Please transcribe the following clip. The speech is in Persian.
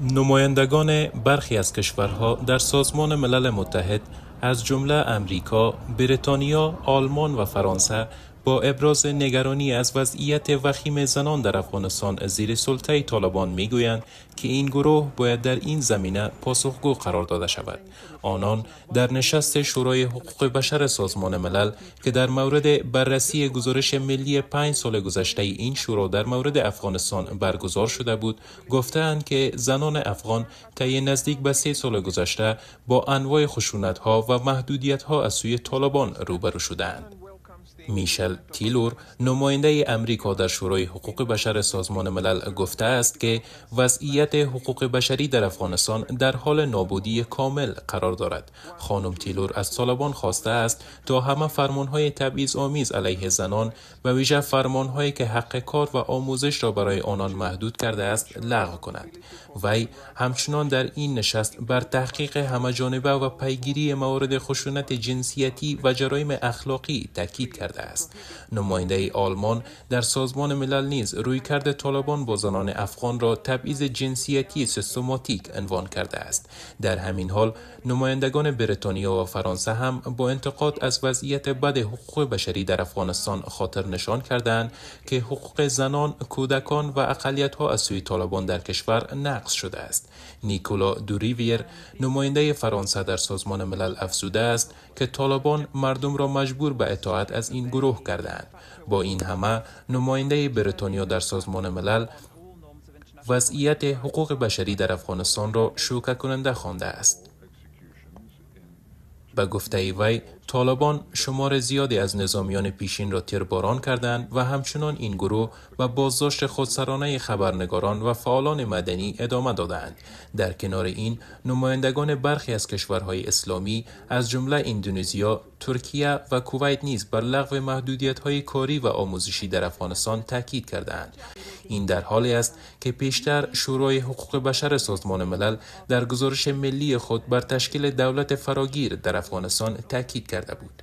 نمایندگان برخی از کشورها در سازمان ملل متحد از جمله امریکا، بریتانیا، آلمان و فرانسه با ابراز نگرانی از وضعیت وخیم زنان در افغانستان زیر سلطه طالبان میگویند که این گروه باید در این زمینه پاسخگو قرار داده شود. آنان در نشست شورای حقوق بشر سازمان ملل که در مورد بررسی گزارش ملی 5 سال گذشته این شورا در مورد افغانستان برگزار شده بود، گفتند که زنان افغان طی نزدیک به 3 سال گذشته با انواع خشونت‌ها و محدودیت‌ها از سوی طالبان روبرو شدند. میشل تیلور، نماینده امریکا در شورای حقوق بشر سازمان ملل، گفته است که وضعیت حقوق بشری در افغانستان در حال نابودی کامل قرار دارد. خانم تیلور از طالبان خواسته است تا همه فرمانهای تبعیض‌آمیز علیه زنان و ویژه فرمانهایی که حق کار و آموزش را برای آنان محدود کرده است لغو کند. وی همچنان در این نشست بر تحقیق همه‌جانبه و پیگیری موارد خشونت جنسیتی و جرایم اخلاقی تاکید کرده است. نماینده آلمان در سازمان ملل نیز رویکرد طالبان با زنان افغان را تبعیض جنسیتی سیستماتیک عنوان کرده است. در همین حال نمایندگان بریتانیا و فرانسه هم با انتقاد از وضعیت بد حقوق بشری در افغانستان خاطر نشان کردند که حقوق زنان، کودکان و اقلیت‌ها از سوی طالبان در کشور نقض شده است. نیکولا دوریویر، نماینده فرانسه در سازمان ملل، افزوده است که طالبان مردم را مجبور به اطاعت از این گروه کردند. با این همه نماینده بریتانیا در سازمان ملل وضعیت حقوق بشری در افغانستان را شوکه کننده خوانده است. به گفته وی، طالبان شمار زیادی از نظامیان پیشین را تیرباران کردند و همچنان این گروه و بازداشت خودسرانه خبرنگاران و فعالان مدنی ادامه دادند. در کنار این، نمایندگان برخی از کشورهای اسلامی از جمله اندونزیا، ترکیه و کویت نیز بر لغو محدودیت‌های کاری و آموزشی در افغانستان تاکید کردند. این در حالی است که پیشتر شورای حقوق بشر سازمان ملل در گزارش ملی خود بر تشکیل دولت فراگیر در افغانستان تاکید کرده بود.